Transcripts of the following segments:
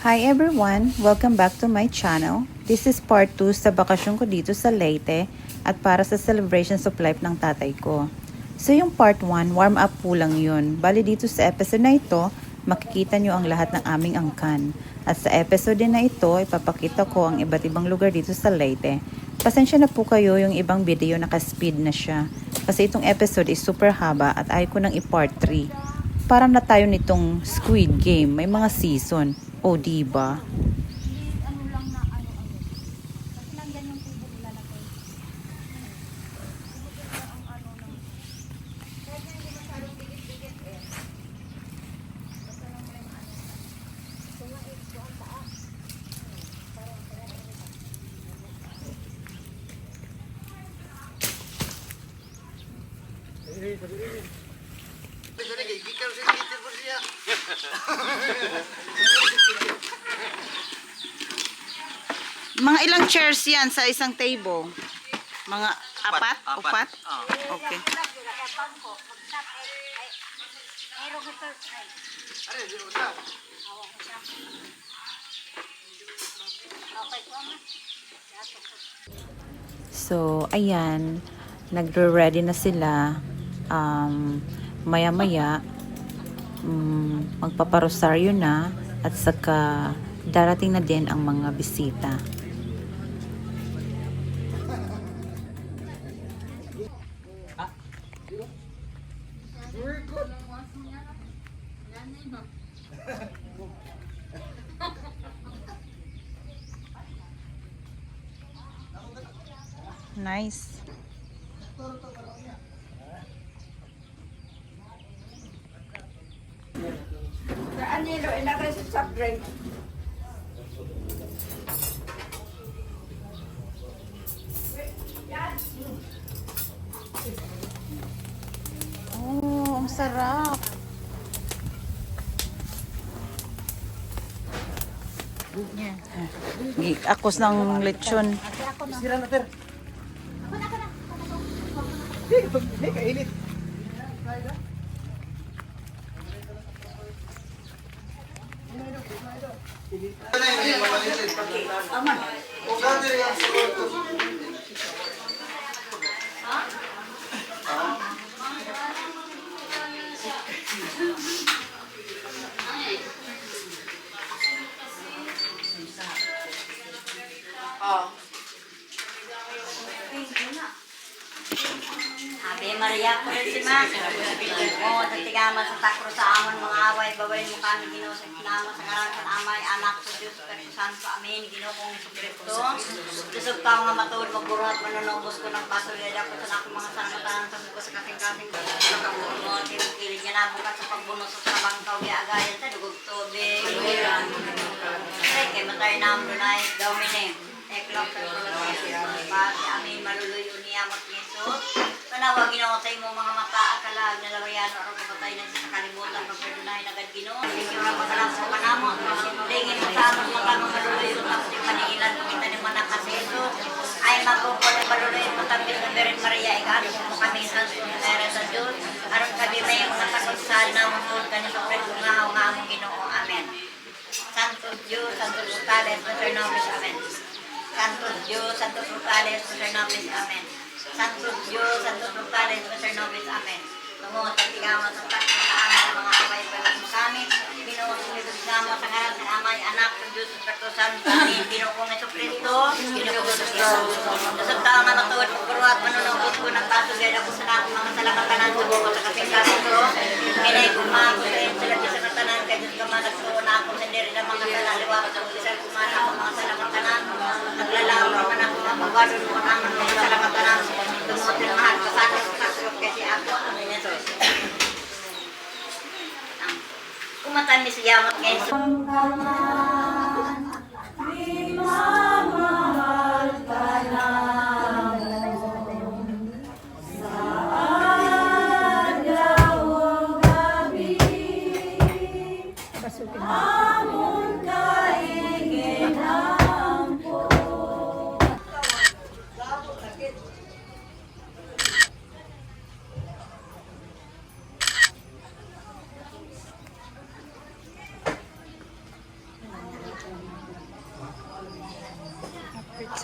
Hi everyone! Welcome back to my channel. This is part 2 sa bakasyon ko dito sa Leyte at para sa celebrations of life ng tatay ko. So yung part 1, warm up po lang yun. Bali dito sa episode na ito, makikita nyo ang lahat ng aming angkan. At sa episode din na ito, ipapakita ko ang iba't ibang lugar dito sa Leyte. Pasensya na po kayo yung ibang video naka-speed na siya. Kasi itong episode is super haba at ayaw ko nang i-part 3. Parang na tayo nitong Squid Game, may mga season. O, diba? Ano lang na kasi nandyan yung tubo nila na kayo. Ang ano ng kasi hindi masyadong dikit-dikit eh. Basta lang may ano. So nga ito ang taas. Mga ilang chairs yan sa isang table? Mga apat? Upat? Okay. So, ayan. Nagre-ready na sila. Maya-maya, magpaparosaryo na at saka darating na din ang mga bisita. Nice. Saan nilo ilagay sa soft drink? Oh, ang sarap. Akos ng lechon. Sira na, ter. Hindi, kainit. Ave Maria Purísima, o tatigaman sa takro sa amon mga away, babay mo kami Ginoo sa kinama sa karangan amay, anak sa Diyos, Espiritu Santo, amin, Ginoo kong Jesucristo. Kusog ka nga matuod, magburuhat, manunubos ko ng pasulila ko sa akong mga sanamatanan sa buko sa kasing-kasing nakabuno, kilig niya nabukat sa pagbunos sa bangkaw, giagayan sa dugog tubig. Ay, kay matay na ang dunay, Domine. Eklok sa Panginoon, pati amin maluluyo niya mag-Yesus. Panawagin ako sa imo mga mata ang kalag na lawayan o kapatay na sa kalimutan pagperdunay na agad Ginoo. Hindi yung rapagalang sa panamo. Dingin mo sa amon mga maluluyo tapos yung panigilan mo kita ni manak kasi Jesus. Ay magkumpol ang maluluyo mo tapos ng Berin Maria ikaano mo kami sa sunera sa Diyos. Aron kami may mga sakonsal na mungkol ka ni sa preso nga nga among Ginoo. Amen. Santos Diyos, Santos Brutales, Mater Nobis. Amen. Santos Diyos, Santos Brutales, Mater Nobis. Amen. Santos Diyos, Santos Brutales, Mater Nobis. Amen. Lumungot ang tigaman sa takot sa amin, mga amay palang kami. Ginoo sumidos namo sa ngalan sa amay, anak ng Diyos, Espiritu Santo. Amen. Ginoo kong Jesucristo, Ginoo kong Jesucristo. Sa tao nga matuwad ko at manunubos ko ng pasugay ako sa akong mga salakatanan sa buko sa kasing-kasing ko. Kinay kumako sa iyo sila sa katanan, kaya Diyos kamalagsuon na ako sa diri ng mga salaliwa sa ulisan kumana ako mga salakatanan. Naglalaman man ako mga pagwadon mo naman mga salakatanan. Tungkol ng mahal sa sakit sa sakit kasi ako. Amen. Kumatan ni siya mat ngayon.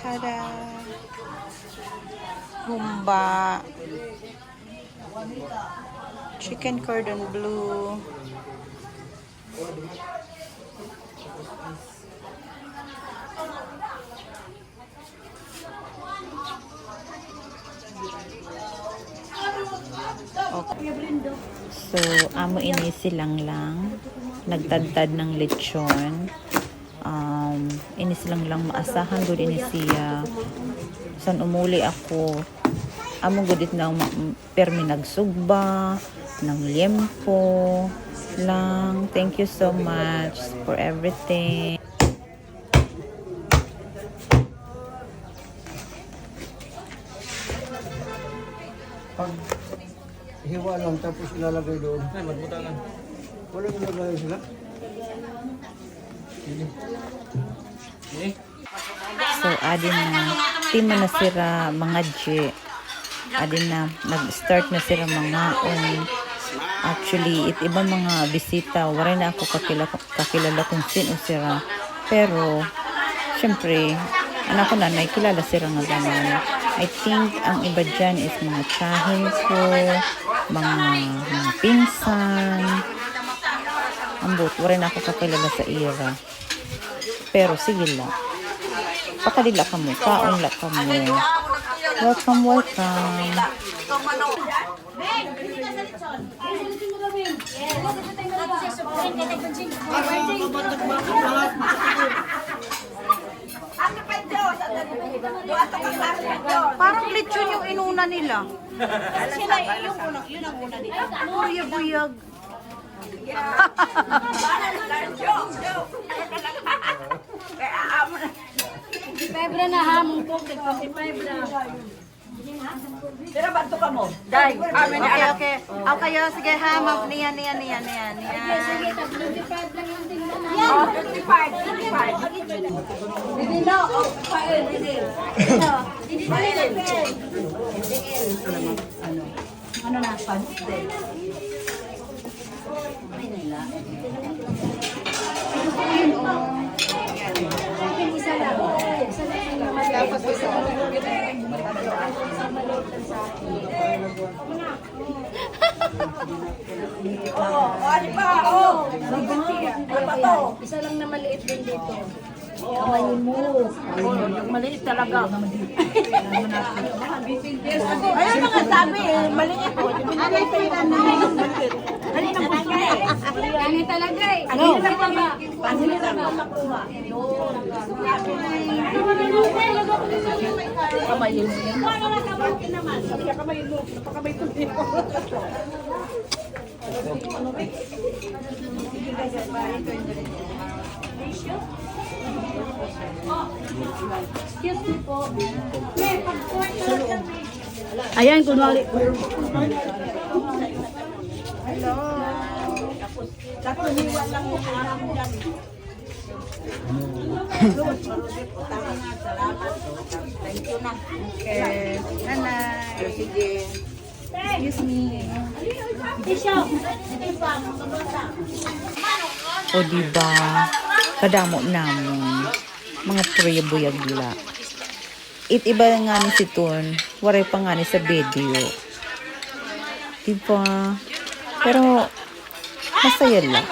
Tada! Humba. Chicken cordon bleu. Okay. So, amo ini silang lang. Nagtadtad ng lechon. Ini silang lang maasahan gud ini siya. San umuli ako. Amo gud it na permi nagsugba, ng liempo lang. Thank you so much for everything. Pag hiwa lang tapos ilalagay doon. Ay, magbutangan. Wala ilalagay sila? So, adin na, tima na sira mga G. Adin na, nag-start na sira mga actually, it iba mga bisita. Waray na ako kakilala kung sino sira. Pero, syempre, anak ko na, nakikilala sira nga ganon. I think, ang iba dyan is mga tsahin ko, mga pinsan. Ambot, waray na ako kakilala sa ira. Pero sige lang. Pakalila ka mo. Kaon la ka mo. Welcome, welcome. Parang lechon yung inuna nila. Sila, yun ang una nila. Buyag-buyag. Febra na hamon ko, 25 na. Pero banto ka mo. Day, Okay, okay. Okay, sige ha. Niyan. sige, 25 lang yung tingnan na. Oh, 25. Hindi na, pael, hindi. Ano na, panis din. Isa lang. Isa lang yung maliit. Isang maliit lang sa akin. Ano pa? Oh! Isa lang na maliit din dito. Kamay mo. Yung maliit talaga. Ayun mga sabi, maliit po. Maliit pa yun na yung maliit. Ano talaga eh. Ang hirap pa ba? Ang hirap pa makuha. Kamayin mo yan. Kamayin mo. Napakamay ko din. Excuse me po. May pag-court. Ayan, kunwari. Hello. Tapos hiwan lang po parang dyan. Thank you na. Okay. Nanay. Sige. Excuse me. Tisyo. O diba, kadamo namon. Mga buyag la. Iba nga ni si Tun. Waray pa nga ni sa video. Diba? Pero, masaya lang.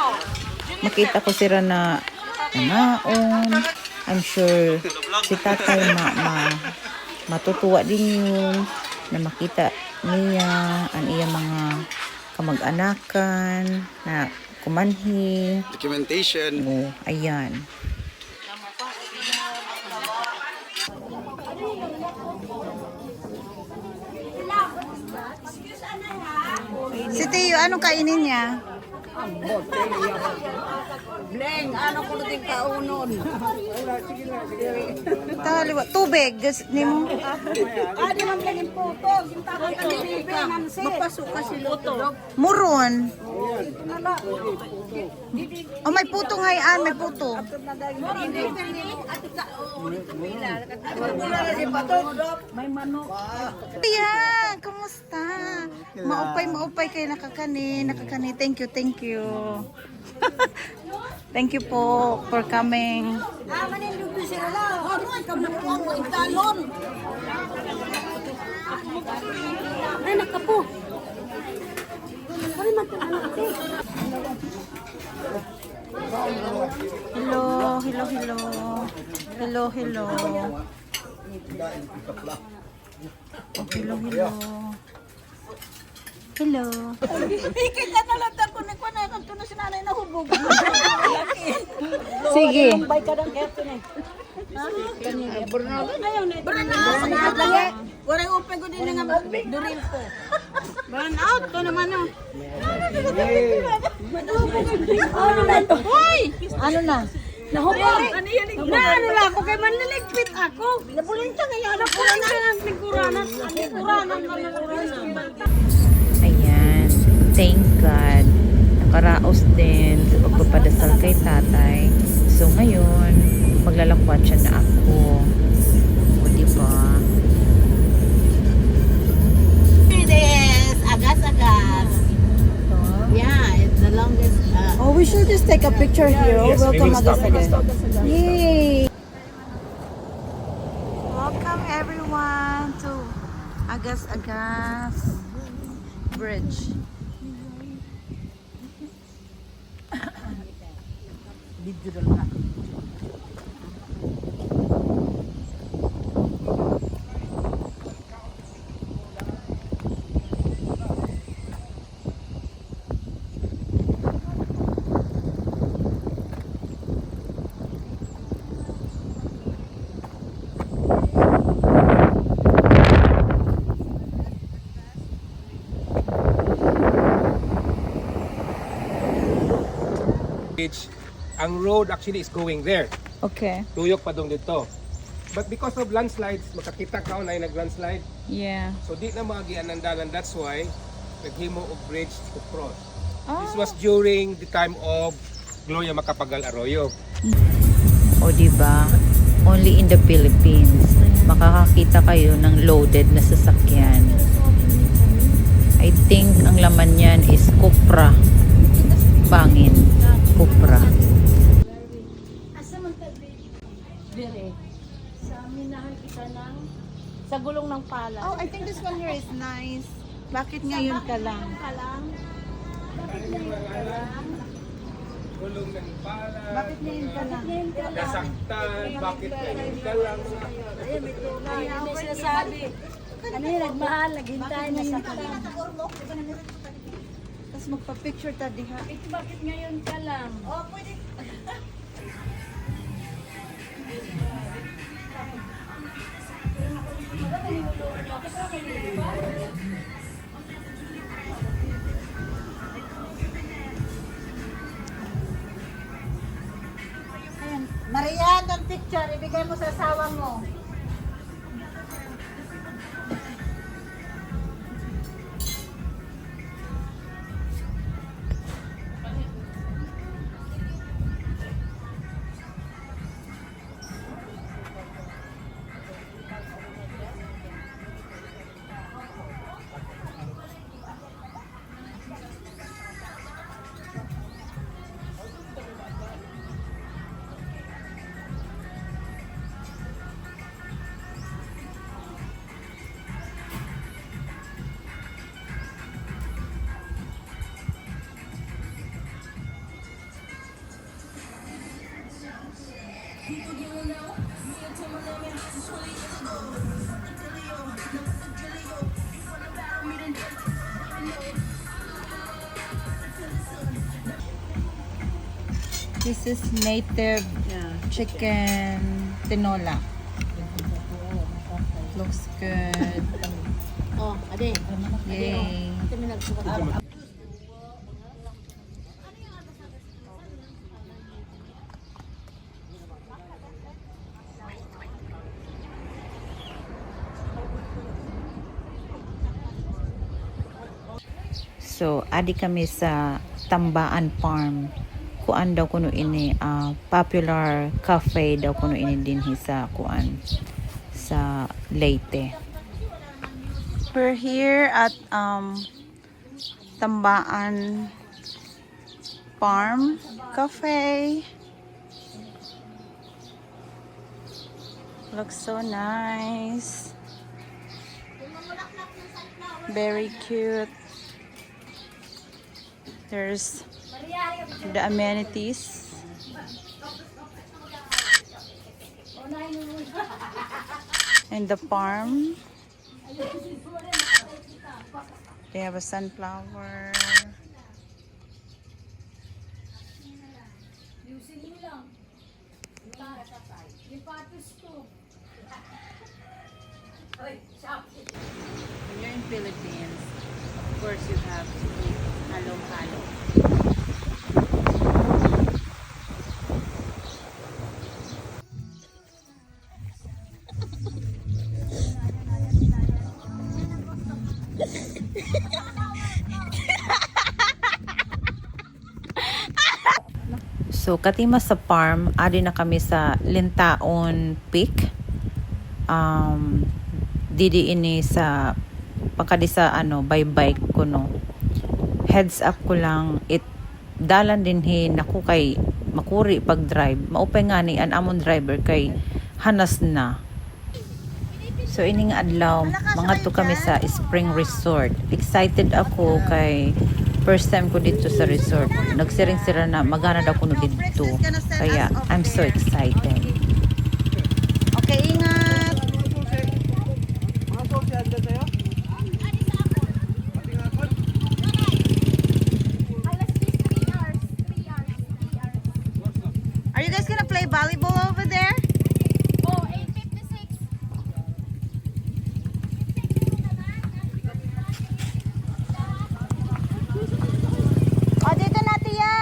Makita ko sila na naon. I'm sure si tatay matutuwa din yun na makita niya ang iyang mga kamag-anakan na kumanhi. Documentation. Oh, ayan. Si Tio, anong kainin niya? Bleng, ano ko na din kaunon? Taliwa, tubig. Ni mo. Di man blengin puto. Gintakot ka ni Magpasok ka si Luto. Muron. Oh, may puto ngayon. May puto. May manok. Ayan, kamusta? Maupay kayo nakakani. Thank you. Thank you po for coming. Manindog na sila lang. Aroy, kabukuang mo italon. Ay, nakapo. Ay, matulala ate. Hello, hello, hello. Hello, hello. Oh, hello, hello. Hello. Ikita na lang ako na kwa na ito na si nanay na hubog. Sige. Bay ka ng kerto na. Burnout. Burnout. Wala upe ko din nga duril ko. Burnout ko naman no. Hoy! Ano na? Nahubog. Ano lang ako kay manliligpit ako. Nabulin siya kaya anak ko na ang lingkuranan. Ang lingkuranan na lang. Ayan. Thank God. Nakaraos din sa pagpapadasal kay tatay. So ngayon, maglalakwat siya na ako. O diba? This agas-agas. Yeah, it's the longest. Oh, we should just take a picture here. Oh, welcome again. Yay! Welcome everyone to Agas-Agas Bridge. Ang road actually is going there. Okay. Tuyok pa dong dito. But because of landslides, makakita ka na yung nag-landslide. Yeah. So di na maagian ng dalan. That's why naghimo og bridge to cross. Oh. This was during the time of Gloria Macapagal Arroyo. O diba? Only in the Philippines makakakita kayo ng loaded na sasakyan. I think ang laman niyan is Cupra. Bangin. Cupra. Dire. Sa minahan kita ng sa gulong ng pala. Oh, I think this one here is nice. Bakit ngayon ka lang? Kalang. Gulong ng pala, Bakit ngayon ka lang? nasaktan, bakit ngayon ka lang? Kaya may sinasabi. Ano yun, nagmahal, naghintay na sa kalang. Tapos magpa-picture ta diha. Ito bakit ngayon ka lang? Oh, pwede. Maria, ang picture, ibigay mo sa asawa mo. This is native chicken tinola. Looks good. Oh, ade. Yay. Ito may nagsukat. So, adi kami sa Tambaan Farm. Kuan daw kuno ini popular cafe daw kuno ini dinhi sa kuan sa Leyte. We're here at Tambaan Farm Cafe. Looks so nice. Very cute. There's the amenities. And the farm. They have a sunflower. When you're in Philippines, of course you have to eat halo-halo. So, katima sa farm, adi na kami sa Lintaon Peak. Didi ini sa pagkadi sa by bike ko no. Heads up ko lang, dalan din naku kay makuri pag drive. Maupay nga ni an amon driver kay hanas na. So ining adlaw, mga to kami sa Spring Resort. Excited ako kay first time ko dito sa resort. Nagsiring sira na magana daw kuno dito. Kaya I'm so excited. Okay, ingat. Mga social dyan tayo? Are you guys gonna play volleyball over there? Oh, 8:56. Oh, dito na, Tia.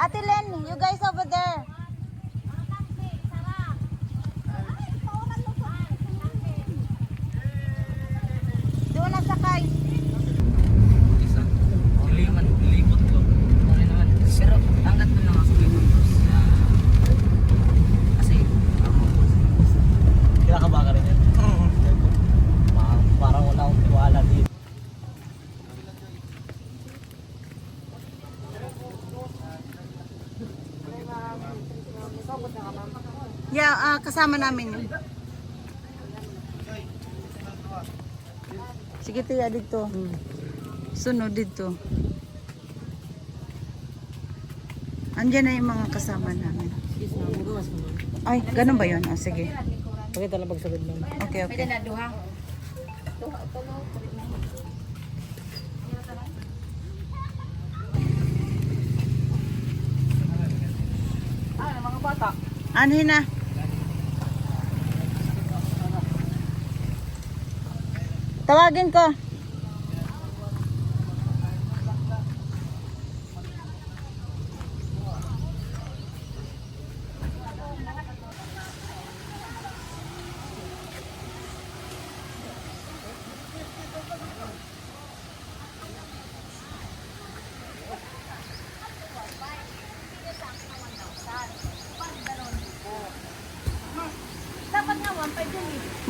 Ate Len, you guys over there. Doon na sakay. Limot ko. Okay naman. Pero angat mo lang ako dito. Kasi kinakaba ka rin yan. Parang wala akong tiwala dito. Yeah, kasama namin yun. Sige, Tia, dito. Sunod dito. Andiyan na yung mga kasama namin. Ay, ganun ba yun? Sige. Pakita lang pagsagot mo. Okay, okay. Mga bata. Anhin na. Tawagin ko.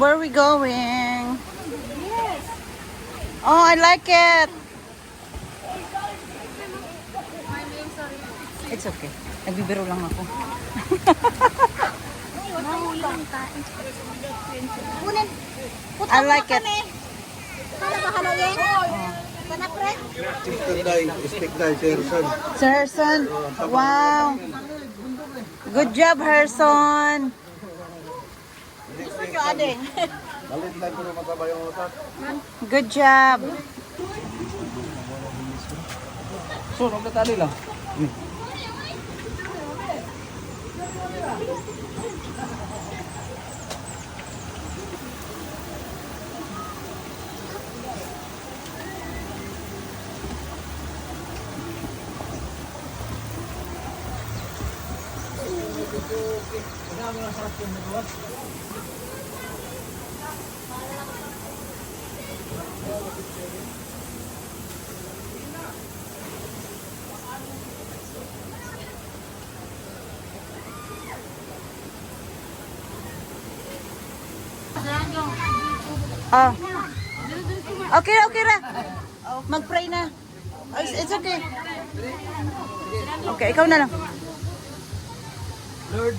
Where are we going? Yes. Oh, I like it. It's okay. Nagbibiro lang ako. Kunin. I like it. Sana ba halayin? Sana pre? Stick die, Serson. Sir Herson. Wow. Good job, Herson. Gusto nyo ading. Balit lang ko na mataba yung otak. Good job. So, nagkatali lang. Oh. Okay, okay ra. Mag-pray na. Oh, it's okay. Okay, ikaw na lang. Lord,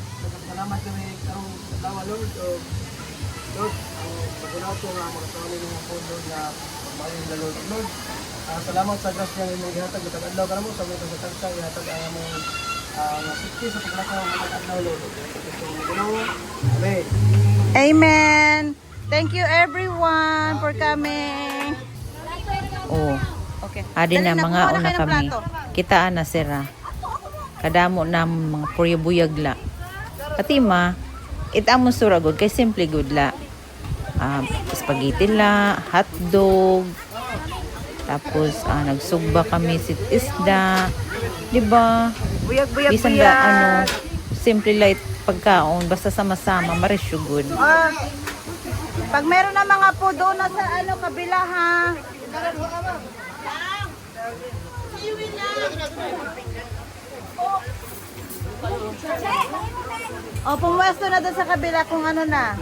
salamat kami karong adlaw Lord. Lord, ang pagulaw ko nga makasali ng ako Lord na maayong na Lord. Lord, salamat sa grasya nga imong gihatag matag adlaw kanamo sa mga tagsa gihatag ang among sikti sa paglakaw matag adlaw Lord. Amen. Amen. Thank you everyone for coming. Oh. Okay. Adi na Dali na, mga kumuha na una kayo ng kami. plato. Kitaan na sira. Kadamo na mga puryabuyag la. Katima, itamo suragod kay simple good la. Spaghetti la, hotdog. Tapos nagsugba kami sit isda. 'Di ba? Buyag. Bisan ba simple light pagkaon basta sama-sama maresyo good. Pag meron na mga po doon na sa kabila ha. O, pumwesto na doon sa kabila kung ano na.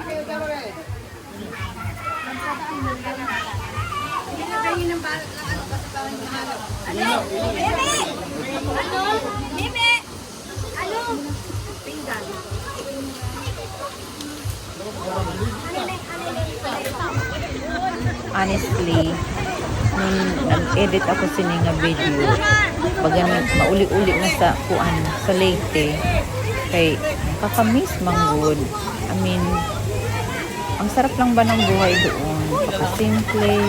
Honestly, nung nag-edit ako sininga video, baga mauli-uli na sa kuan sa Leyte, kay kakamiss manggod. I mean, ang sarap lang ba ng buhay doon? Paka-simple,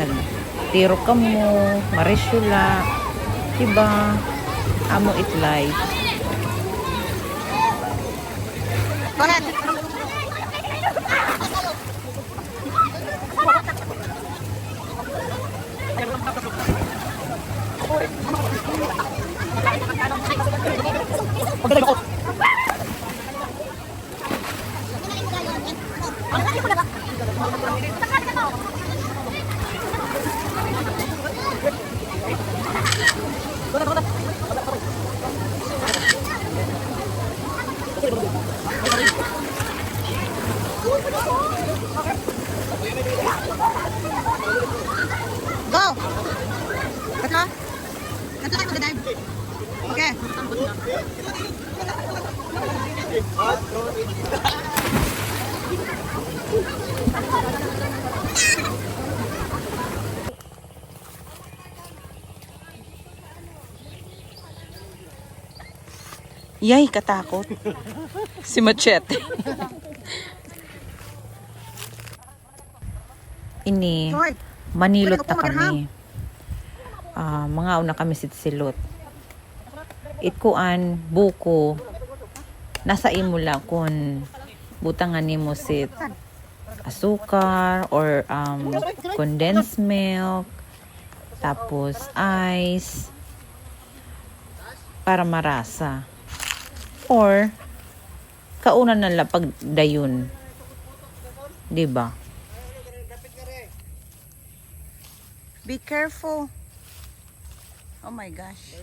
nagtiro ka mo, maresyola, diba? Amo it life. Go! Katla? Katla kayo mag-dive? Okay. Yay, katakot. Si Machete. Ini, Hoy! manilot na kami. Mga una kami silot. Itkuan, buko, nasa imo lang kung butangan nimo sit asukar or condensed milk, tapos ice, para marasa. Or, kauna na lang pag dayon. Diba? Be careful. Oh my gosh.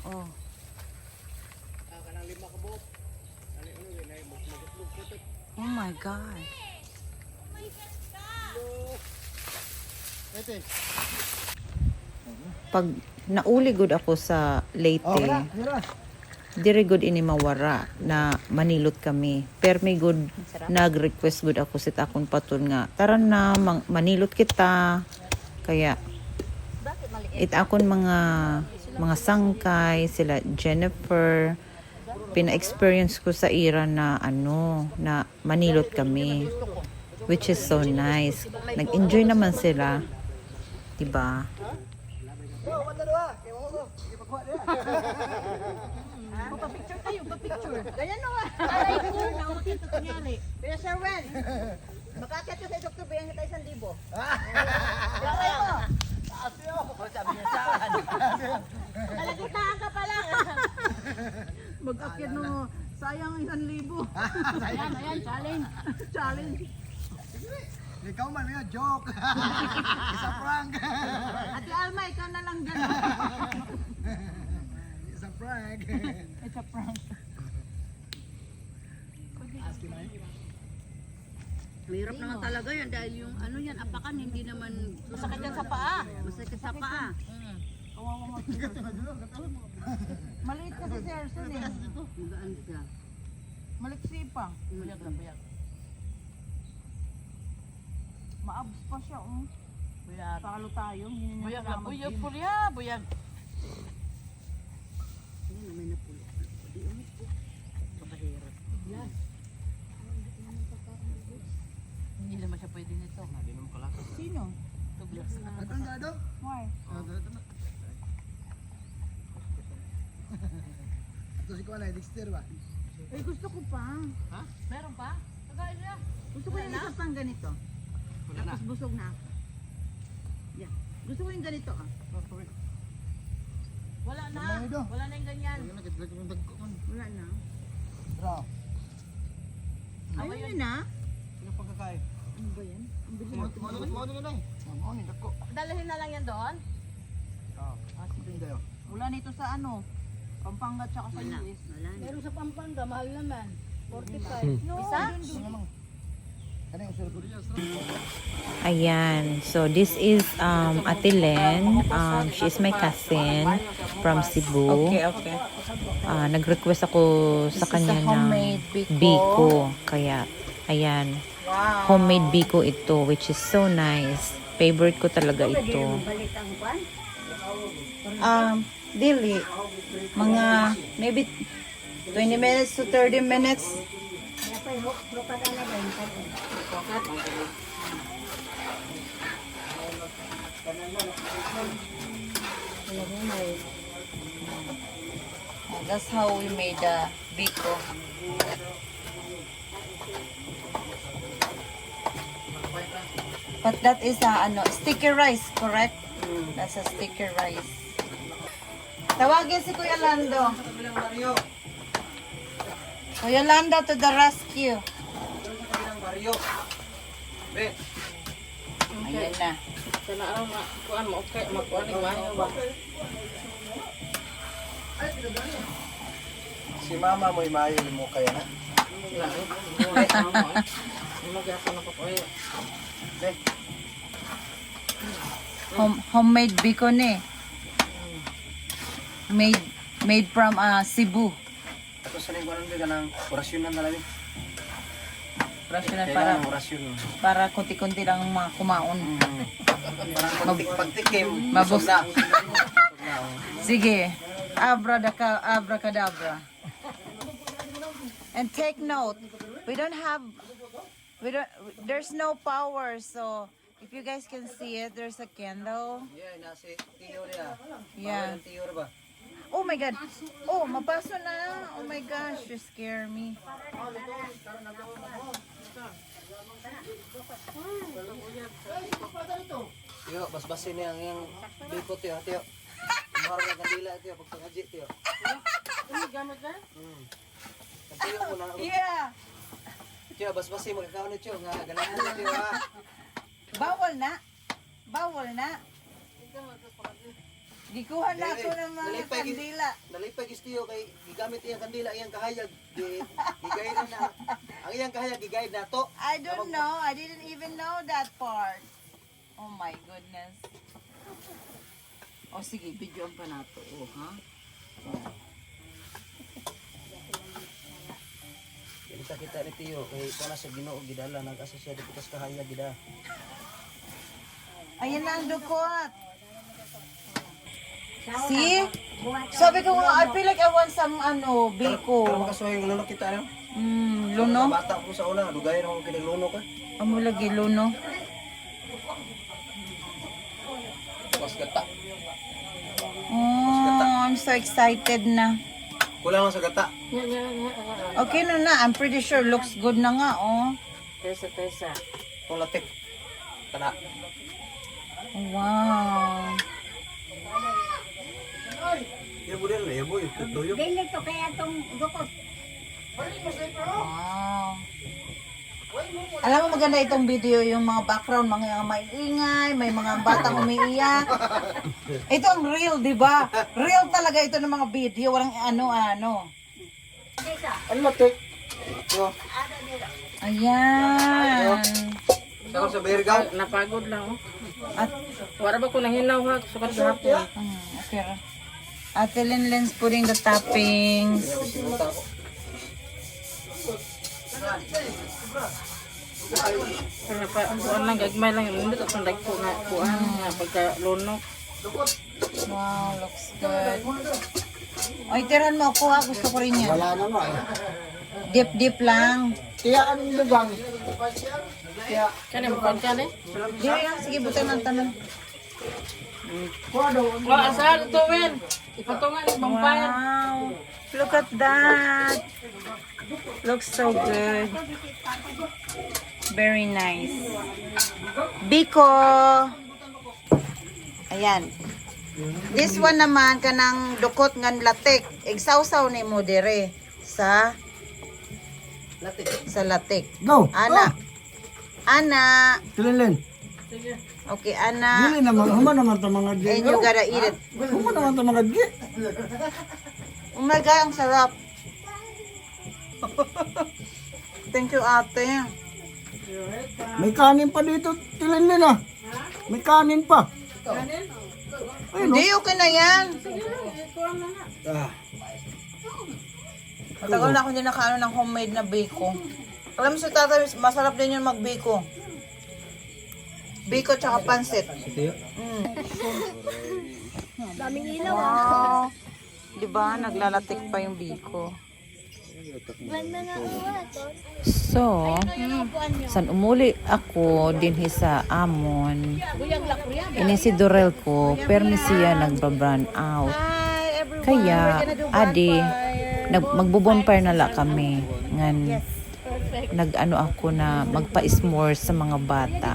Oh. Oh my God. Pag nauli good ako sa Leyte, dire good ini mawara na manilot kami. Pero may good nag-request good ako sit akong patun nga. Tara na, manilot kita. Kaya it akon mga sangkay, sila Jennifer, pina-experience ko sa ira na na manilot kami. Which is so nice. Nag-enjoy naman sila. Diba? Picture tayo, picture. Ganyan no. Aray ko, nautin to kunyari. Pero Sir Wen, makakit ka sa Dr. Bayan kita 1,000. Gawin mo. Sabi niya saan? Nalagitaan ka pala. Mag-akit mo. Sayang 1,000. Ayan, challenge. Challenge. Ikaw man yun, joke. Isa prank. Ate Alma, ikaw na lang dyan. Isa prank. It's a prank. Mahirap naman talaga yan dahil yung ano yan, apakan, hindi naman masakit yan sa paa. Masakit sa paa. Maliit kasi si Erson eh. Magaan siya. Maliksi pa. Buyag na buyag. Maabs pa siya oh. Buyag. Pakalo tayo. Buyag na buyag po niya, buyag. Yan na may napulo. Di umit po. Kapahirap. Yes. Hindi naman siya pwede nito. Hindi naman kalasa. Sino? Ito glass na. Atang gado. Why? Ito si Kuan ay Dexter ba? Eh gusto ko pa. Ha? Meron pa? Tagain niya. Gusto ko yung isa pang ganito. Wala na. Tapos busog na ako. Yeah. Gusto ko yung ganito ah. Wala na. Wala na ito. Wala na yung ganyan. Wala na. Bro. Ayun yun ah. Sino pagkakain? Ano ba yan? Ang bilis Mo ni nay. Mo ni dako. Dalahin na lang yan doon? Sige dayo. Wala nito sa ano. Pampanga tsaka sa US. Wala na. Meron sa Pampanga, mahal naman. 45. No, Isa? Ano yung usul ko diyan? Ayan. So, this is Ate Len. She is my cousin from Cebu. Okay. Nag-request ako sa kanya ng biko. Kaya, ayan. Homemade biko ito, which is so nice. Favorite ko talaga ito. Dili. Mga, maybe 20 minutes to 30 minutes. That's how we made the biko. But that is sticky rice, correct? That's a sticky rice. Tawagin si Kuya Lando. Kuya Lando to the rescue. Ayan na. Si mama mo imayo mo kaya na. Homemade biko ni. Made from Cebu. Tapos sa lingwanan ka ng orasyon na talaga. Rational Kailangan orasyon. para kunti-kunti lang mga kumaon. Parang pagtikim. Mabus- busog na. Sige. Abracadabra. And take note, there's no power, so if you guys can see it, there's a candle. Yeah, nasi tiyo niya. Yeah. Tiyo ba? Oh my God. Oh, mapaso na. Oh my gosh, you scare me. Tiyo, basbasin niya yung biko tiyo, tiyo. Mahal ng kandila tiyo, pagpanghaji tiyo. Gamot na? Tiyo mo na. Yeah. Tiyo, basbasin magkakaon ni tiyo. Nga, ganahan na tiyo ha. Bawal na. Bawal na. Gikuha na ako ng mga Nalipay, kandila. Nalipay is tiyo kay gigamit iyang kandila, iyang kahayag. Gigayad na. Ang iyang kahayag, gigayad na to. I don't know. I didn't even know that part. Oh my goodness. O sige, videoan pa nato. O ha? Kita ni tiyo kay kana sa Ginoo gidala nag-asa siya dito sa kahayag gida. Ayan na ang dukot. See? Sabi ko nga, I feel like I want some Pero biko. makasuhay yung luno kita no? Luno? Bata ko sa una, dugayan ako kinang luno ko. Amo lagi luno. Mas gata. Oh, I'm so excited na. Kulang lang sa gata. Okay na. I'm pretty sure looks good na nga, oh. Tesa. Kung latik. Kana. Wow. Yabo din na, yabo yung tuyo. Wow. Alam mo maganda itong video, yung mga background, mga may ingay, may mga batang umiiyak. Ito ang real, di ba? Real talaga ito ng mga video, walang ano-ano. Ano latik? Yo. Ayan. Sa sa Bergaw. Napagod lang. Oh. At, Wala ba ko nang hinaw ha? Sukat gahapon. okay. At Len's putting the toppings. Kaya pa, kuan lang, gagmay lang. Hindi ito itong dagpo na kuan nga pagka-lunok. Wow, looks good. Oy, tiran mo ako ha. Gusto ko rin yan. Wala na nga eh. Dip lang. Kaya anong lugang? Kaya, Kani mo kuan ka ni? Dili lang. Sige, butang ng tanan. kuha daw. Oh, asa ito wen. Ipatungan ni vampire. Wow. Look at that. Looks so good. Very nice. Biko. Ayan. This one naman kanang dukot ngan latik. Igsawsaw ni mo dire sa latik. Go! Ana. Ana. Tilinlin. Okay, ana. Dili naman, huma naman ito mga di. And you gotta eat it. Huma naman ito mga di. Oh my God, ang sarap. Thank you, ate. May kanin pa dito, Tilinlin ah. May kanin pa. Hindi, okay na yan. Ah. Matagal na ako hindi nakaano ng homemade na biko. Alam mo si tatay, masarap din yung magbiko. Biko tsaka pansit. Daming ilaw. Wow. Diba, naglalatik pa yung biko. So, san umuli ako dinhi sa Amon. Ini si Dorel ko, permi siya nagbabran out. Kaya, adi, magbubonfire na la kami. Ngan, nag-ano ako na magpa-s'mores sa mga bata.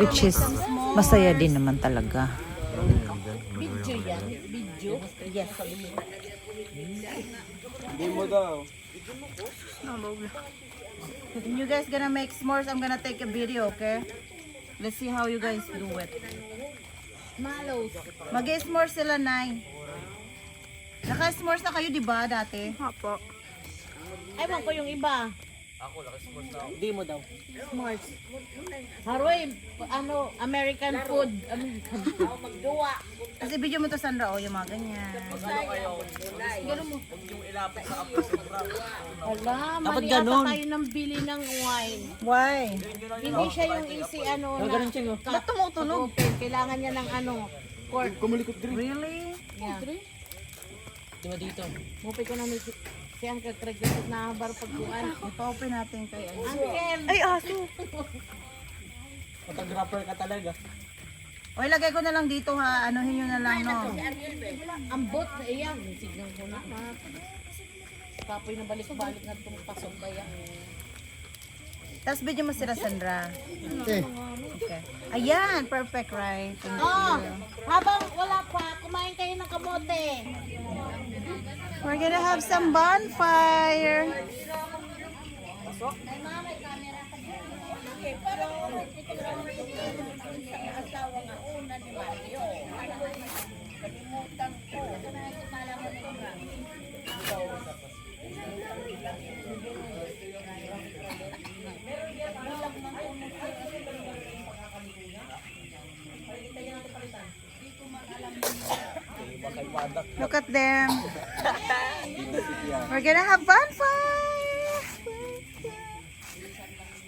Which is, masaya din naman talaga. When you guys gonna make s'mores, I'm gonna take a video, okay? Let's see how you guys do it. Mag-s'mores sila, Nay. Naka-s'mores na kayo, di ba, dati? Apo. Ewan ko yung iba. Di mo daw. S'mores. Haroy, ano, American food. Magduwa. Kasi video mo to, Sandra, oh, yung mga ganyan. Ala, mali ata tayo ng bili ng wine. Why? Hindi siya yung easy ano na. Ba't tumutunog? Open. Kailangan niya ng ano, cork. Really? Yeah. Di ba dito? Mupay ko na may siyang katrag-lasot na bar pagkuhan. Ipa-open natin kay ano. Uncle! Ay, aso! Photographer ka talaga. O, ilagay ko na lang dito, ha. Anuhin nyo na lang, no? Ang bot na iyan. Signal ko na. Kapoy na balik-balik na itong pasok kaya. Tapos video mo sila, Sandra. Okay. Okay. Ayan, perfect, right? Thank Oh, you. habang wala pa, kumain kayo ng kamote. We're gonna have some bonfire. Look at them. We're gonna have bonfire.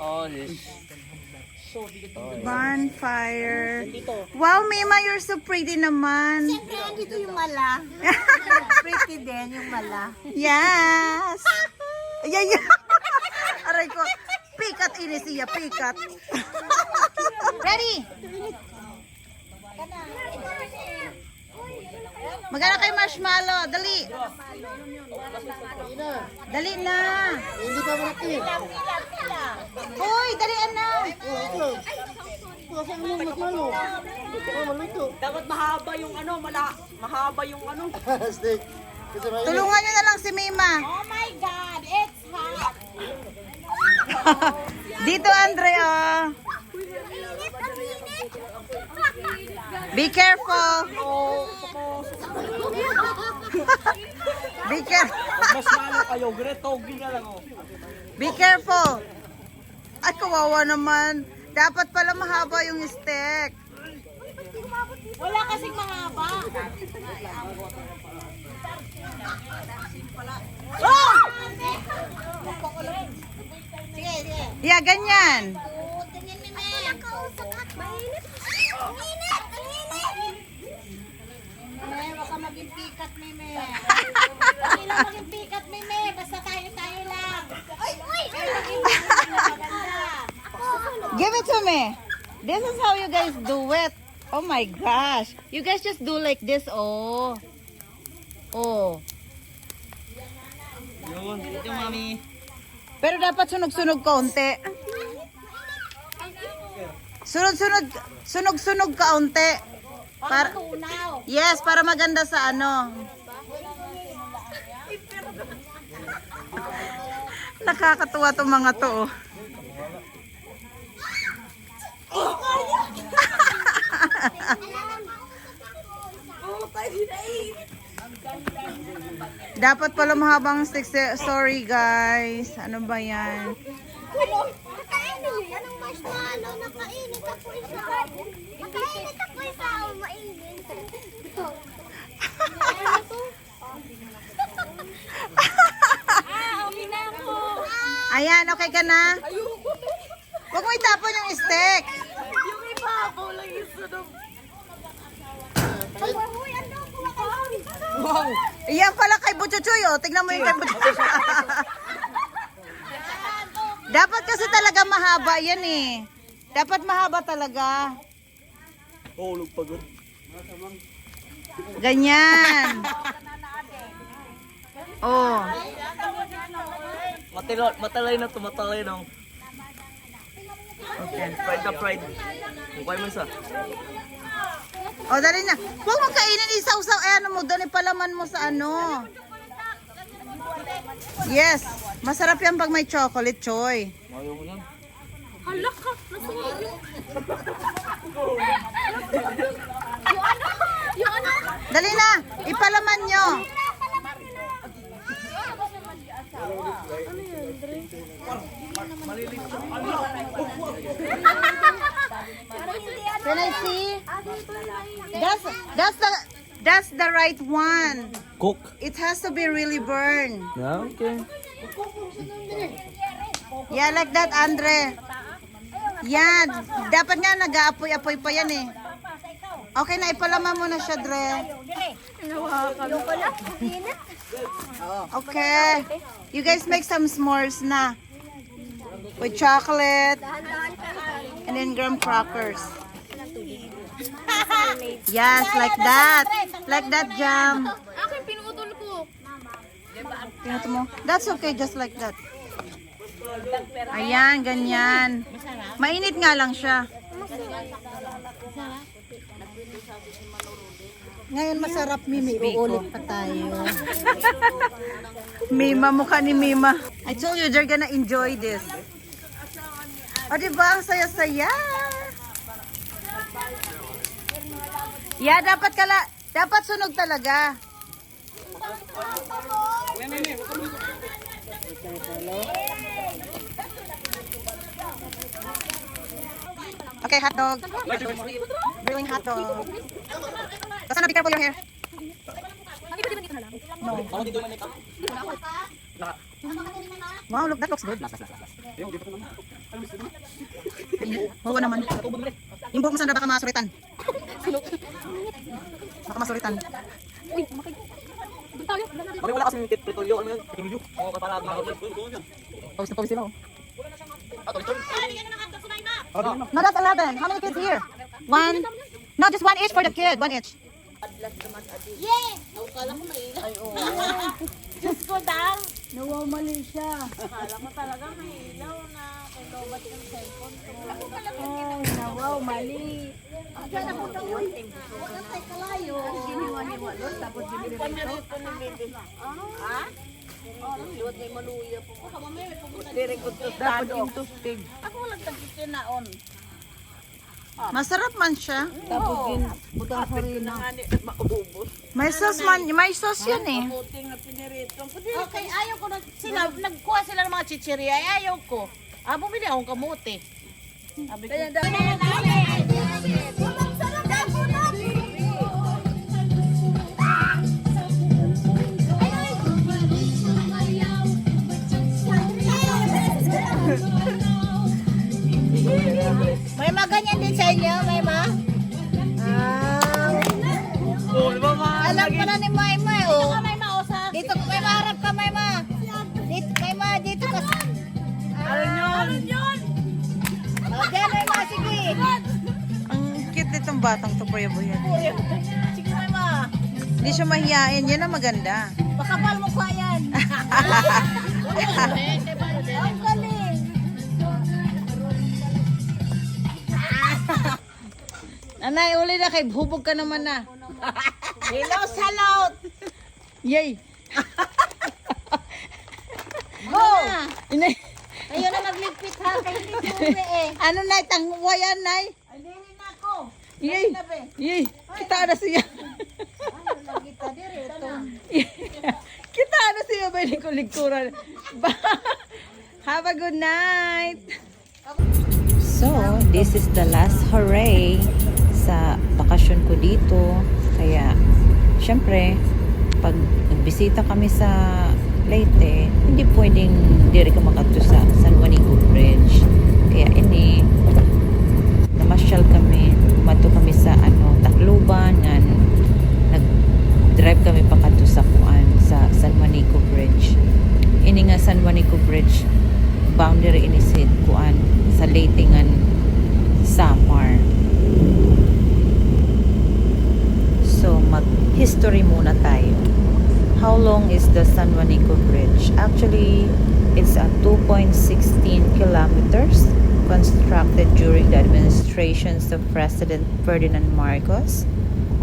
Oh, this. Bonfire. Wow, Mima, you're so pretty naman. Dito yung mala. Pretty din yung mala. Yes. Yeah, yeah. Aray ko. Pikat ini siya, pikat. Ready? Magana kay marshmallow. Dali. Dali na. Hindi pa malaki. Hoy, dalian na. Kasi mo magmalo. Oh, malito. Dapat mahaba yung ano, mahaba yung ano. Steak. Kasi may Tulungan nyo na lang si Mima. Oh my God, it's hot. Dito, Andre, oh. Be careful. Be careful. Mas malo kayo, Gretogi na lang oh. Be careful. Ay, kawawa naman. Dapat pala mahaba yung stick. Wala kasing mahaba. Oh! Sige, sige. Yeah, ganyan. Tingin ni Me. Nakausap at mainit. Ang init! Ang init! Me, baka maging pikat, Me. Hindi lang maging pikat, Me. Basta tayo lang. Ay, ay! Maganda. Give it to me. This is how you guys do it. Oh my gosh. You guys just do like this. Oh. Oh. Yun, ito mami. Pero dapat sunog-sunog kaunti. Sunog-sunog kaunti. Para, Tunaw. yes, para maganda sa ano. Nakakatuwa tong mga to. Oh. Dapat pala mahabang stick. Sorry guys. Ano ba yan? Nakainit yan ang marshmallow. Nakainit ako isa. Nakainit ako isa. Mainit. Okay na ako. Ayan, okay ka na? Huwag mo itapon yung stick. Yung iba, ako lang yung sunog. Uy, ano? Kuha kayo. Wow. Iyan pala kay Butchuchoy, oh. Tignan mo yung kay Butchuchoy. Dapat kasi talaga mahaba yan eh. Dapat mahaba talaga. Oh, lugpagod. Ganyan. Oh. Matalay na tumatalay nang. Okay. Pride na pride. Mukha mo isa. Oh, dali na. Huwag mo kainin isaw-saw. Eh, ano mo, doon ipalaman mo sa ano. Yes. Masarap yan pag may chocolate, Choy. Ayaw mo yan. Halak ka. Nasunog yun. Dali na. Ipalaman nyo. Can I see? That's the right one. Cook. It has to be really burned. Yeah, okay. Yeah, like that, Andre. Yan. Dapat nga nag-aapoy-apoy pa yan eh. Okay na, ipalaman mo na siya, Dre. Okay. You guys make some s'mores na. With chocolate. And then graham crackers. Yes, like that. Like that, Jam. Akin, pinutol ko. Pinutol mo? That's okay, just like that. Ayan, ganyan. Mainit nga lang siya. Ngayon masarap, Mimi. Uulit pa tayo. Mima, mukha ni Mima. I told you, you're gonna enjoy this. O, diba? Ang saya-saya. Yeah, dapat sunog talaga. Okay, hot dog. Brewing hot dog. Sana be careful your hair. No. Wow, look, that looks good. Oo naman. Yung buhok mo Sandra baka masuritan. Baka masuritan. Mami, wala kasing petrolyo. Ano yun? Petrolyo. Oo, kaparado. Pause na pause sila. Oh. Ato, return. No, that's 11. How many kids here? One. No, just one each for the kid. One each. Yeah! Diyos ko, Dang. Nawawali siya. Akala mo talaga may ilaw na kay lobat yung cellphone ko. Ay, nawaw, mali. Dapat yung toothpick. Ako lang tagkikinaon. Masarap man siya. Tabugin. Butang harina. May sauce yun eh. Okay, ayaw ko nagkuha sila ng mga chichiri, ay ayaw ko. Bumili akong kamote. Sabi ko, may mga ganyan din sa inyo, may ma? Alam ko na ni Maymay, oh. Dito, may maharap ka, may ma. Dito, may ma, dito ka. Aron yun. O, dyan, may ma, sige. Ang cute itong batang to, Kuya Buyan. Sige, may ma. Hindi siya mahihain. Yan ang maganda. Makapal mo ko yan. Ang galing. Anay, uli na kay hubog ka naman na. Hello, salot. Yay! Go. Inay, Ayun na magligpit ha, kaya hindi tuwi eh. ano na, tangwa yan, Nay? Hindi na ako. Yay! Yay! Kita na siya. Kita dito. Kita na siya ba yung kulikuran? Have a good night! So, this is the last hooray sa bakasyon ko dito. Kaya, syempre, pag nagbisita kami sa Leyte, hindi pwedeng diri ka makato sa San Juanico Bridge. Kaya ini, namasyal kami, umato kami sa Tacloban, and nag-drive kami pakato sa sa San Juanico Bridge. Ini nga San Juanico Bridge, boundary ini sa sa Leyte ngan Samar. So, mag-history muna tayo. How long is the San Juanico Bridge? Actually, it's a 2.16 kilometers constructed during the administrations of President Ferdinand Marcos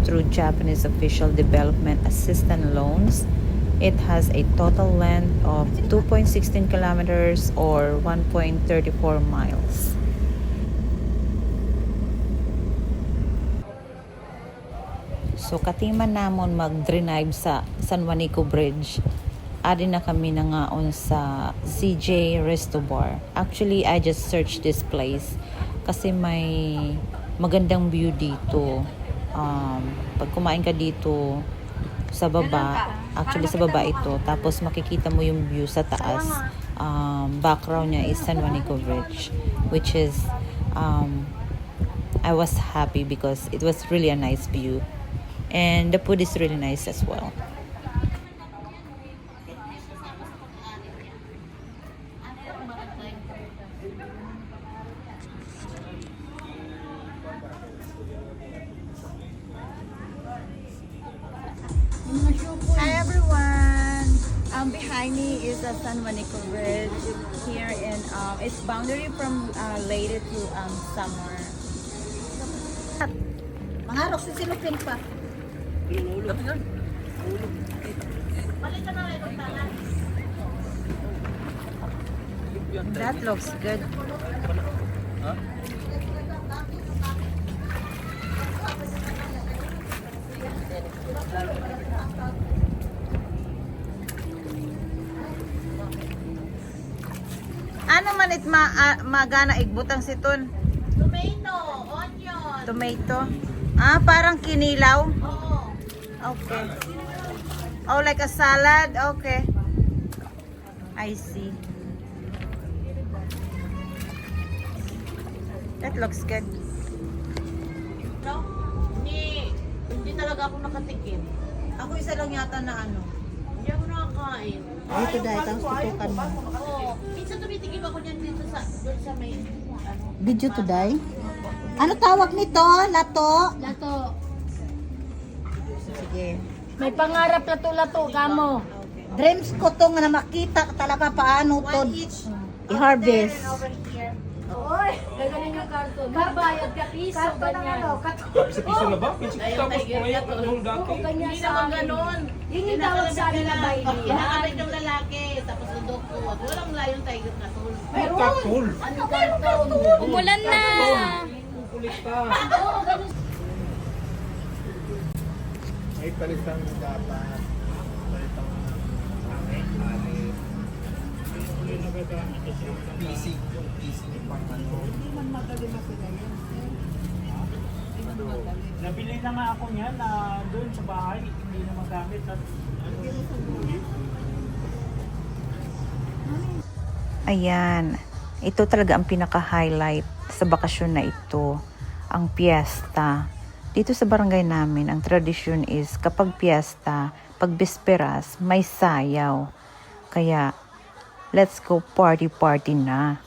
through Japanese official development assistance loans. It has a total length of 2.16 kilometers or 1.34 miles. So, katiman namon mag-drive sa San Juanico Bridge. Adi na kami na ngaon sa CJ Resto Bar. Actually, I just searched this place kasi may magandang view dito. Pag kumain ka dito sa baba, actually sa baba ito, tapos makikita mo yung view sa taas. Background niya is San Juanico Bridge, which is I was happy because it was really a nice view. And the food is really nice as well. Hi everyone! Behind me is the San Juanico Bridge here in it's boundary from Leyte to Samar. Mangarok si Silupin pa. That looks good. Ano man it magana igbutang siton? Tomato, onion. Tomato. Parang kinilaw. Oo. Okay. Oh, like a salad? Okay. I see. That looks good. No? Hindi talaga ako nakatikim. Ako isa lang yata na ano. Hindi ako nakakain. Dito dahil, tapos tutukan mo. Oo. Minsan tumitigil ako dyan dito doon sa may Video today? Ano tawag nito? Lato? Lato. Sige. May pangarap lato-lato ka mo. Dreams ko to nga na makita talaga paano to i-harvest. Oy, gagaling yung karton. Babayad ka piso, ganyan. Sa piso na ba? Tapos ngayon, yung dati. Hindi naman ganun. Yun yung tawag sa amin na bailihan. Nakabit yung lalaki, tapos udok ko. Walang layong tiger na tol. Katul. Ano karton? Umulan na. pista. Ay, palitan mo dapat. Palitan mo na. PC. Yung PC pang ano. Nabili na nga ako niyan na doon sa bahay, hindi na magamit at Ayan. Ito talaga ang pinaka-highlight sa bakasyon na ito. Ang piyesta. Dito sa barangay namin, ang tradisyon is kapag piyesta, pag bisperas, may sayaw. Kaya, let's go party-party na.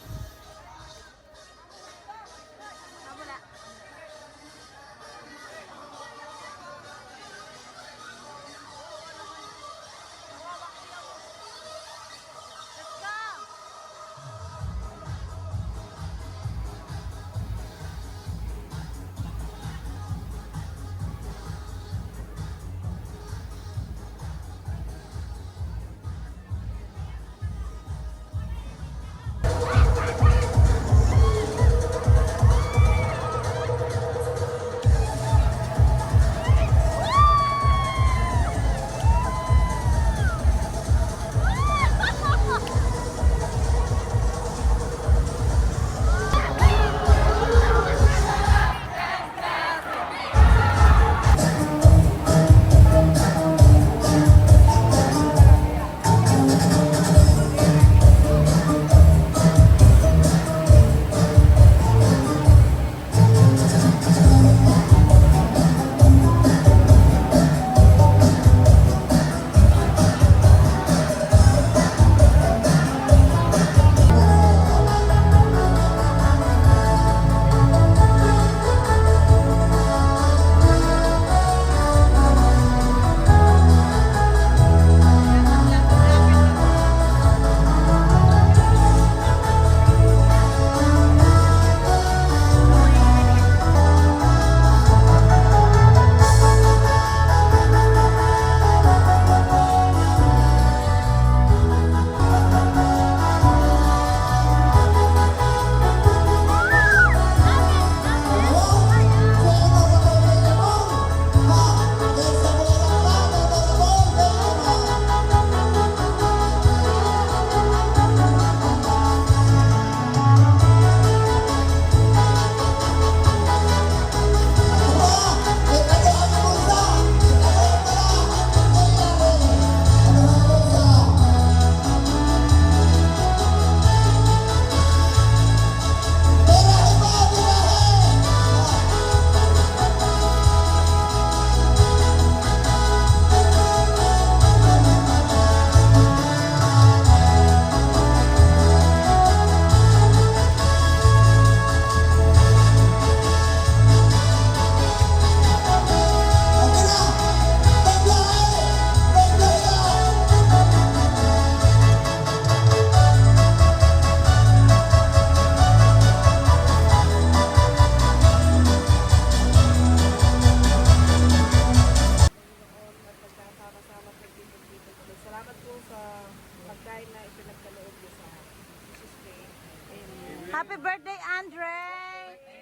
Happy birthday, Andre!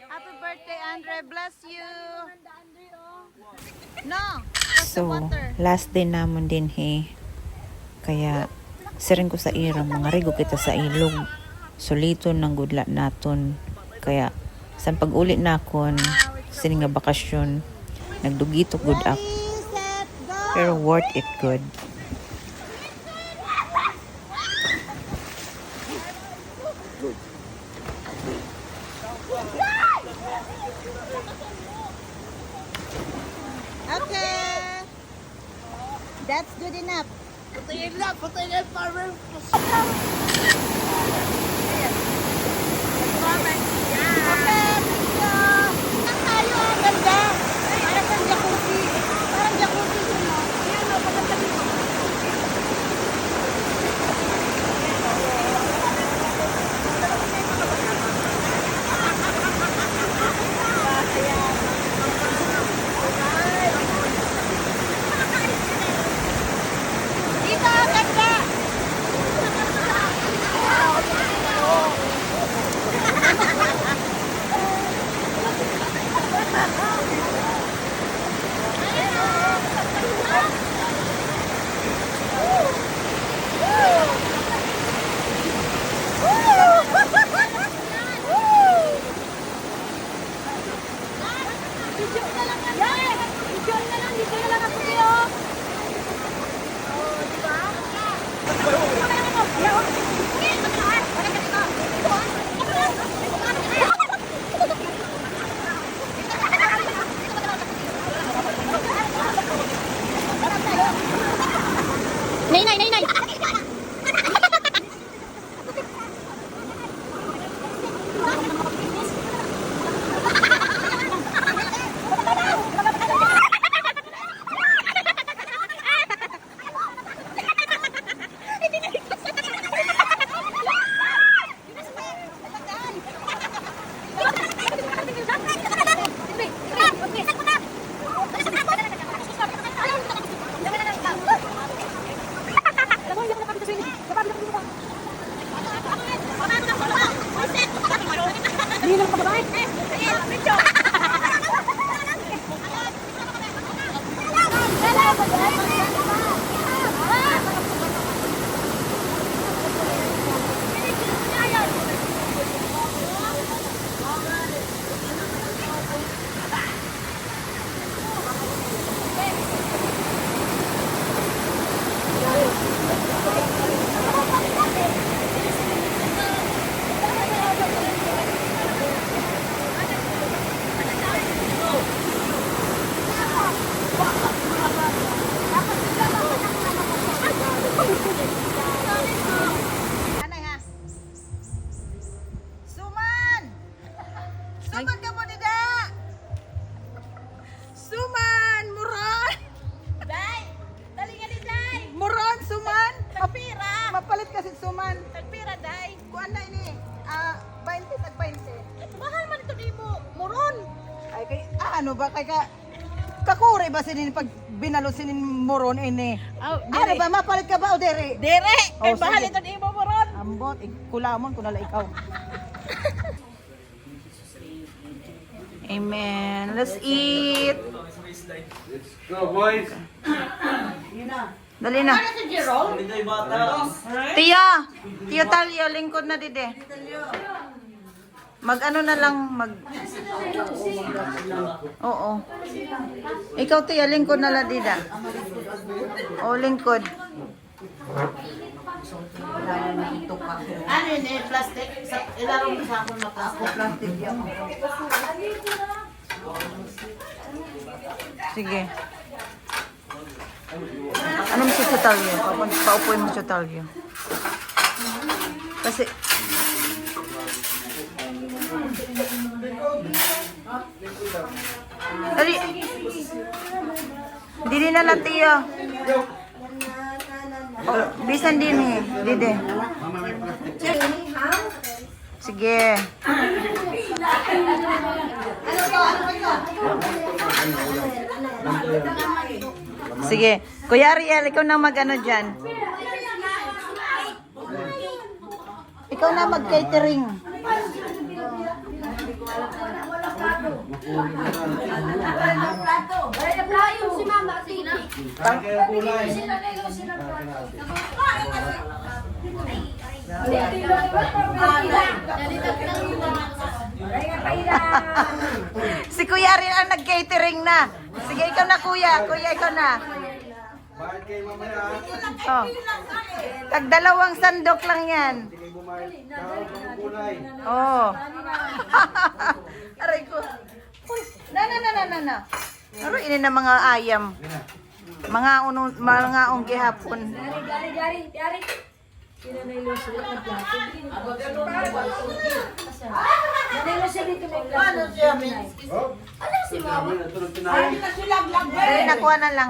Happy birthday, Andre! Bless you! No! So, last day namon din kaya siring ko sa irang mga rigo kita sa ilog. Suliton ng gudla naton. Kaya sa pag-uli nakon sining nga bakasyon nagdugito good up. Pero worth it good. Okay! That's good enough. Patayin na, farmer. Okay, let's go! Ang tayo, ang ganda! Parang pang jacuzzi. Parang jacuzzi yun, no? Ayan, no? Pagkanta dito. Dito, ganda! Video na lang yan. Yan! Video na lang. Dito na lang ako kayo. Oh, di ba? Nay, nay, nay, nay. Suman! Suman ka mo dida! Suman! Muron! Day! Dali nga ni Day! Muron, suman! Tagpira! Mapalit kasi suman. Tagpira, Day! Kuan na ini. 20 tag 20. Mahal man ito di mo. Muron! Ay kay ano ba kay ka kakure ba sinin pag binalo sinin muron ini? Ano ba mapalit ka ba o dere? Dere! Kay Oh, mahal sige. ito di mo, Muron! Ambot, kulamon ko nala ikaw. Amen. Let's eat. Go, boys! Dali na. Tia, Tia Talio, lingkod na dide. Mag ano na lang, Oo. Ikaw Tia, lingkod na lang dida. O, lingkod. Ano yun eh, plastic? Ilaro mo sa akin na plastic. Sige. Ano mo si Talio? Paupuin mo si Talio. Kasi... Dali. Dili na lang Tiyo. Oh, bisan din eh. Dide. Sige. Sige. Kuya Ariel, ikaw na mag-ano dyan. Ikaw na mag-catering. Si Mama, sige. Si Kuya Ariel ang nag-catering na. Sige, ikaw na Kuya. Kuya, ikaw na. Bakit kayo mamaya? Oh. Tag 2 sandok lang yan. Hindi kayo bumayad. Kahit ang kulay. Oh. Aray ko. Uy, na. Aray, ini na mga ayam. Mga unggi hapon. Oh, si Mama. Natulog tinahin. Dali, nakuha na lang.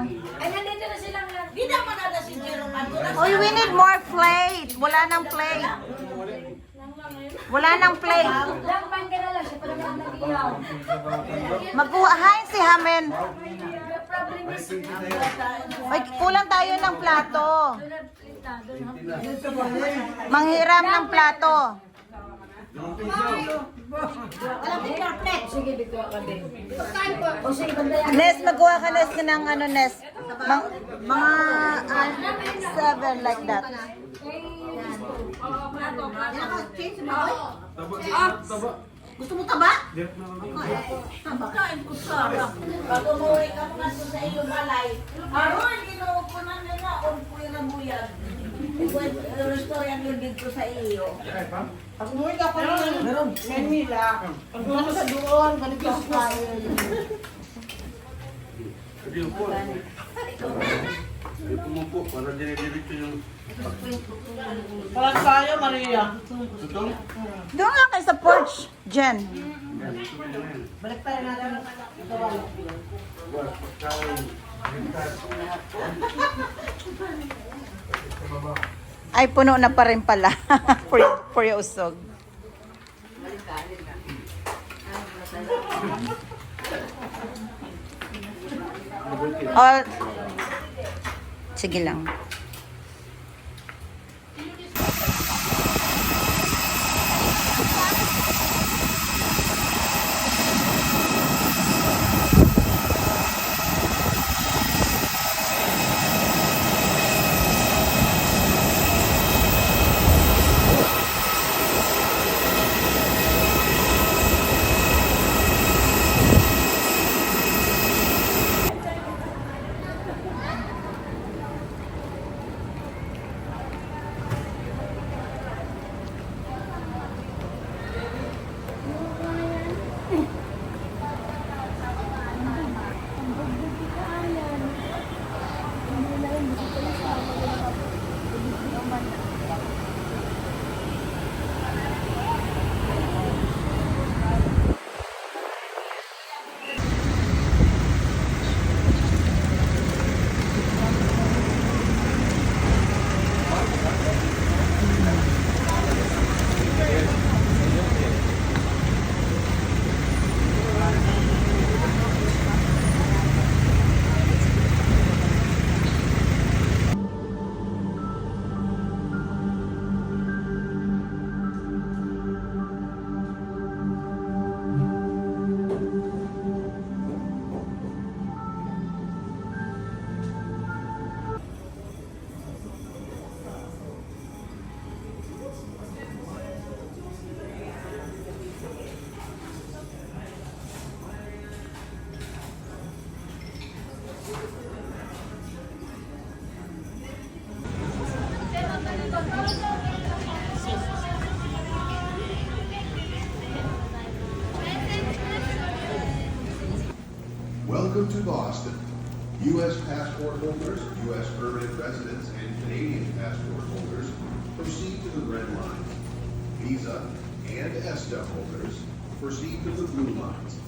Uy, we need more plate. Wala nang plate. Wala nang plate. Magkuhain si Hamen. Ay, kulang tayo ng plato. Manghiram ng plato. Nes, magkuha ka Nes ng ano Nes. Mga 7 like that. Gusto mo taba? Direct na lang. Taba kain ko sarap. Bago mo ka mga sa iyo balay. Aron, ginoo ko na nila. On po yung nabuyan. Restore yung dito sa iyo. Pag umuwi ka pa rin, meron. Ngayon nila. Pag ano sa doon, ganito ang kain. Pumupo para dire-diretso yung Parang tayo, Maria. tutong. Doon nga kayo sa porch, Jen. Balik tayo natin. Ito wala. Ay, puno na pa rin pala. for your usog. Oh, sige lang. Welcome to Boston. U.S. passport holders, U.S. permanent residents, and Canadian passport holders proceed to the red lines. Visa and ESTA holders proceed to the blue lines.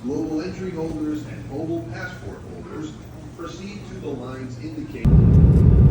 Global entry holders and mobile passport holders proceed to the lines indicated.